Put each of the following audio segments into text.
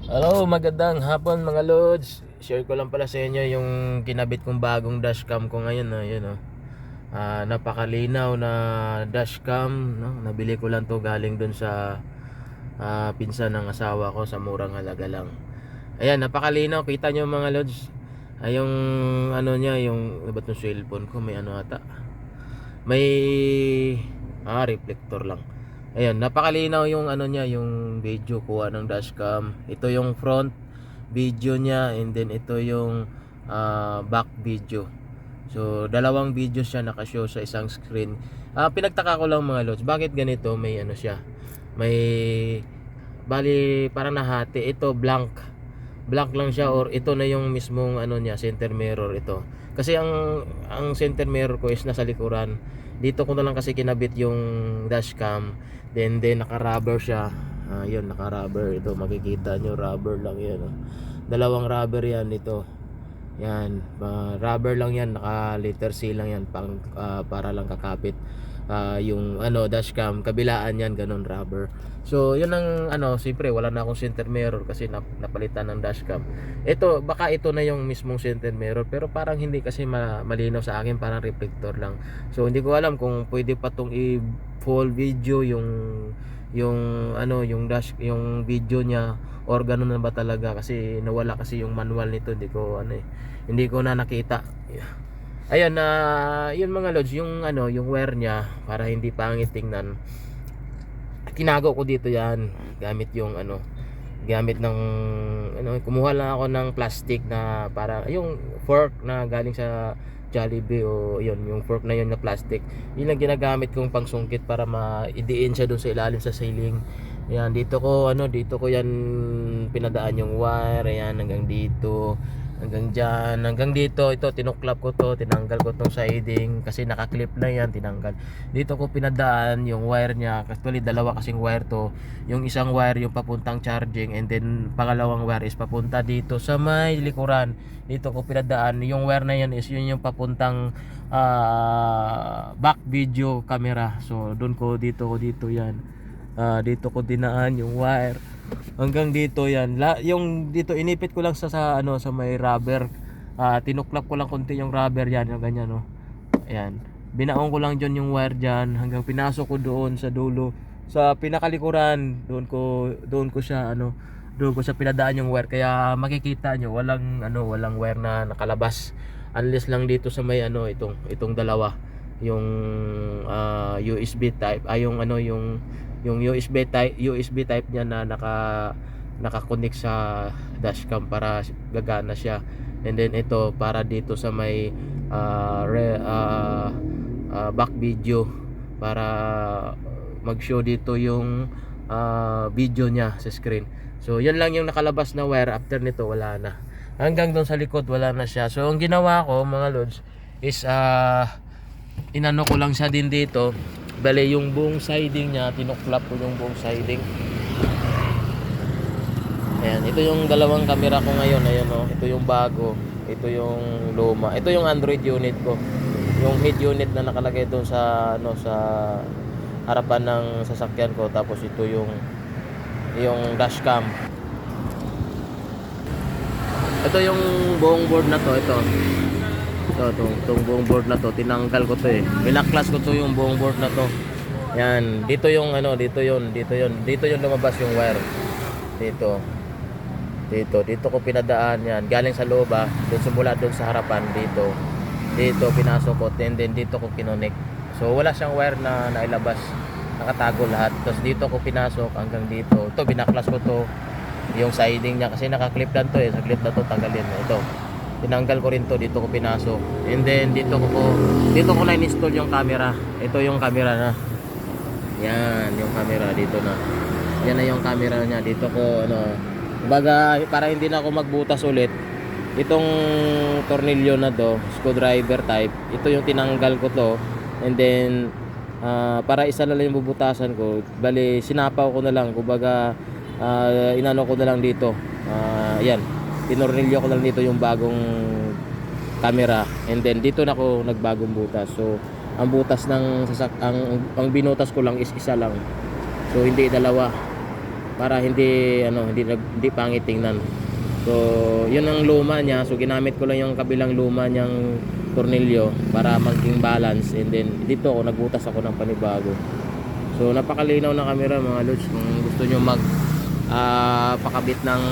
Hello, magandang hapon mga lods. Share ko lang pala sa inyo yung kinabit kong bagong dashcam ko ngayon, no? Yun, no? Napakalinaw na dashcam, no? Nabili ko lang to galing dun sa pinsan ng asawa ko sa murang halaga lang. Ayan, napakalinaw. Kita nyo mga lods. Yung ano niya, yung ano ba tong cellphone ko, may ano ata. May reflector lang. Ayan, napakalinaw yung ano niya, yung video kuha ng dashcam. Ito yung front video niya, and then ito yung back video. So dalawang video siya nakashow sa isang screen. Pinagtaka ko lang mga lods, bakit ganito? May ano siya, may bali parang nahati. Ito blank lang siya, or ito na yung mismong ano niya, center mirror ito. Kasi ang center mirror ko is nasa likuran. Dito ko na lang kasi kinabit yung dashcam. Then naka-rubber siya. Yun, naka-rubber. Ito makikita nyo, rubber lang yan. Dalawang rubber yan ito. Yan, rubber lang yan, naka letter C lang yan para lang kakapit yung ano dashcam, kabilaan yan ganun, rubber. So yun ang ano, siyempre wala na akong center mirror kasi napalitan ng dashcam. Ito baka ito na yung mismong center mirror, pero parang hindi kasi malinaw sa akin, parang reflector lang. So hindi ko alam kung pwede pa tong i-full video yung ano, yung video niya, or ganun na ba talaga, kasi nawala kasi yung manual nito. Hindi ko na nakita. Ayun, yun mga lods, yung ano, yung wire niya, para hindi pangit tingnan, tinago ko dito yan gamit yung ano, gamit ng ano, kumuha lang ako ng plastic na para yung fork na galing sa Jollibee, o yun, yung fork na yun na plastic, yun lang ginagamit kong pangsungkit para maidiin siya doon sa ilalim sa ceiling. Yan, dito ko yan pinadaan yung wire, ayan, hanggang dito, hanggang dyan, hanggang dito. Ito tinuklap ko to, tinanggal ko tong siding kasi nakaklip na yan, tinanggal. Dito ko pinadaan yung wire nya, actually dalawa kasing wire to. Yung isang wire yung papuntang charging, and then pangalawang wire is papunta dito sa may likuran. Dito ko pinadaan yung wire na yan, is yun yung papuntang back video camera. So dito yan, dito ko dinaan yung wire hanggang dito yan. Yung dito inipit ko lang sa ano, sa may rubber. Tinuklap ko lang konti yung rubber yan, yung ganyan, no. Ayan. Binaon ko lang diyan yung wire diyan hanggang pinasok ko doon sa dulo, sa pinakalikuran. Doon ko siya pinadaan yung wire, kaya makikita nyo walang wire na nakalabas, unless lang dito sa may ano, itong dalawa, yung USB type, yung USB type niya na naka-connect sa dashcam para gagana siya. And then ito para dito sa may back video, para mag-show dito yung video niya sa screen. So yun lang yung nakalabas na wire. After nito wala na, hanggang doon sa likod wala na siya. So ang ginawa ko mga lods is inano ko lang siya din dito. Bale yung buong siding niya, tinuklap ko yung buong siding. Ayan, ito yung dalawang camera ko ngayon. Ayan, oh, ito yung bago, ito yung luma. Ito yung Android unit ko, yung head unit na nakalagay doon sa ano, sa harapan ng sasakyan ko. Tapos ito yung dashcam. Ito yung buong board na to, itong buong board na to, tinanggal ko to binaklas ko to, yung buong board na to. Yan, dito yung ano, dito yung lumabas yung wire. Dito ko pinadaan yan, galing sa loob, doon simula doon sa harapan, dito pinasok ko, and then dito ko kinonek. So wala siyang wire na nailabas, nakatago lahat. Tapos dito ko pinasok hanggang dito. Ito binaklas ko to, yung siding niya kasi nakaklip lang to sa clip na to tanggalin. Ito tinanggal ko rin to, dito ko pinasok. And then dito ko na install yung camera. Ito yung camera na. Yan, yung camera dito na. Yan na yung camera niya. Dito ko kumbaga para hindi na ako magbutas ulit. Itong tornilyo na to, screwdriver type, ito yung tinanggal ko to. And then para isa na lang yung bubutasan ko. Bali sinapaw ko na lang, kumbaga inano ko na lang dito. Yan, tinornilyo ko lang dito yung bagong camera, and then dito na ako nagbagong butas. So ang butas ng ang binutas ko lang is isa lang, so hindi dalawa. para hindi pangit tingnan. So yun ang luma niya, so ginamit ko lang yung kabilang luma niyang tornilyo para maging balance, and then dito ako nagbutas ako ng panibago. So napakalinaw na camera mga lods. Kung gusto nyo pakabit ng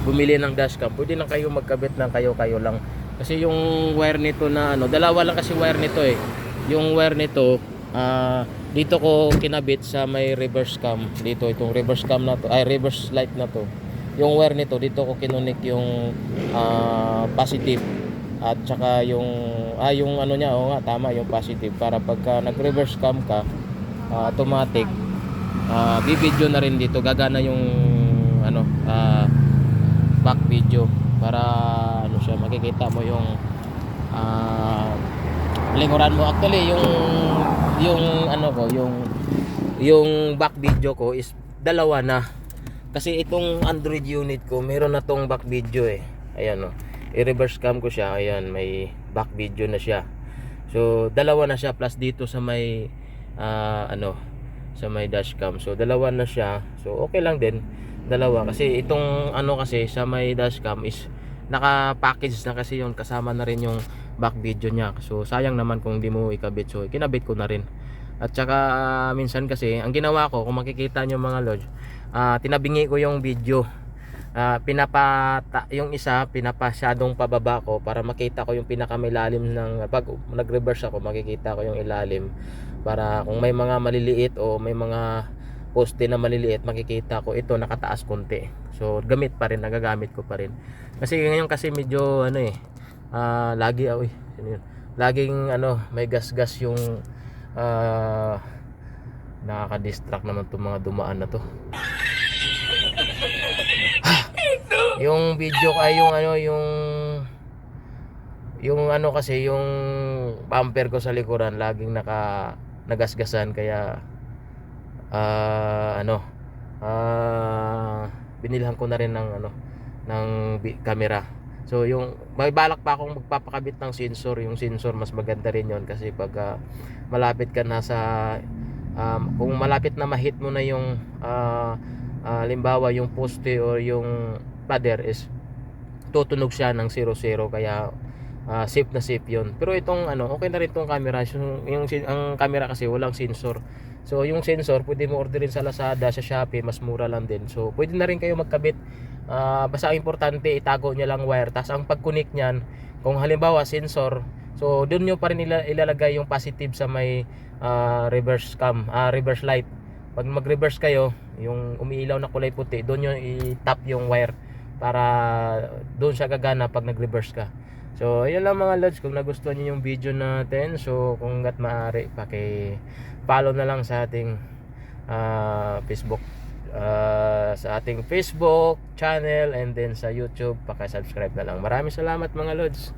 bumili ng dashcam, pwede lang kayo magkabit ng kayo lang, kasi yung wire nito na dalawa lang kasi wire nito eh. Yung wire nito dito ko kinabit sa may reverse cam dito, itong reverse cam na to, ay reverse light na to. Yung wire nito dito ko kinunik yung positive at saka yung niya, nga tama, yung positive, para pagka nag reverse cam ka automatic bibidyo na rin dito, gagana yung back video, para siya makikita mo yung likuran mo. Actually yung back video ko is dalawa na, kasi itong Android unit ko meron na tong back video eh. Ayan i-reverse cam ko siya, ayan may back video na siya. So dalawa na siya, plus dito sa may sa may dashcam, so dalawa na siya. So okay lang din dalawa, kasi itong kasi sa may dashcam is naka-package na kasi yun, kasama na rin yung back video niya. So sayang naman kung di mo ikabit, so kinabit ko na rin. At saka minsan kasi ang ginawa ko, kung makikita nyo mga lodge, tinabingi ko yung video, yung isa pinapasyadong pababa ko para makita ko yung pinakamailalim ng, pag nag-reverse ako makikita ko yung ilalim, para kung may mga maliliit o may mga poste na maliliit, makikita ko ito nakataas konti. So nagagamit ko pa rin, kasi ngayon kasi medyo laging may gas yung nakaka-distract naman itong mga dumaan na to. Yung video ay yung kasi yung bumper ko sa likuran laging nagasgasan, kaya binilhan ko na rin ng camera. So yung may balak pa akong magpapakabit ng sensor. Yung sensor mas maganda rin yon, kasi pag malapit ka na sa kung malapit na ma-hit mo na yung limbawa yung poste o yung pader, is tutunog siya ng 00, kaya safe na safe yon. Pero itong okay na rin itong camera. Ang camera kasi walang sensor. So yung sensor pwede mo orderin sa Lazada, sa Shopee, mas mura lang din. So pwede na rin kayo magkabit. Basta ang importante itago nyo lang wire, tapos ang pag-connect nyan, kung halimbawa sensor, so doon nyo pa rin ilalagay yung positive sa may reverse cam, reverse light. Pag mag-reverse kayo, yung umiilaw na kulay puti, doon nyo i-tap yung wire para doon siya gagana pag nag-reverse ka. So ayun lang mga lods, kung nagustuhan niyo yung video natin, so kung hangga't maaari paki-follow na lang sa ating Facebook, sa ating Facebook channel, and then sa YouTube paki-subscribe na lang. Maraming salamat mga lods.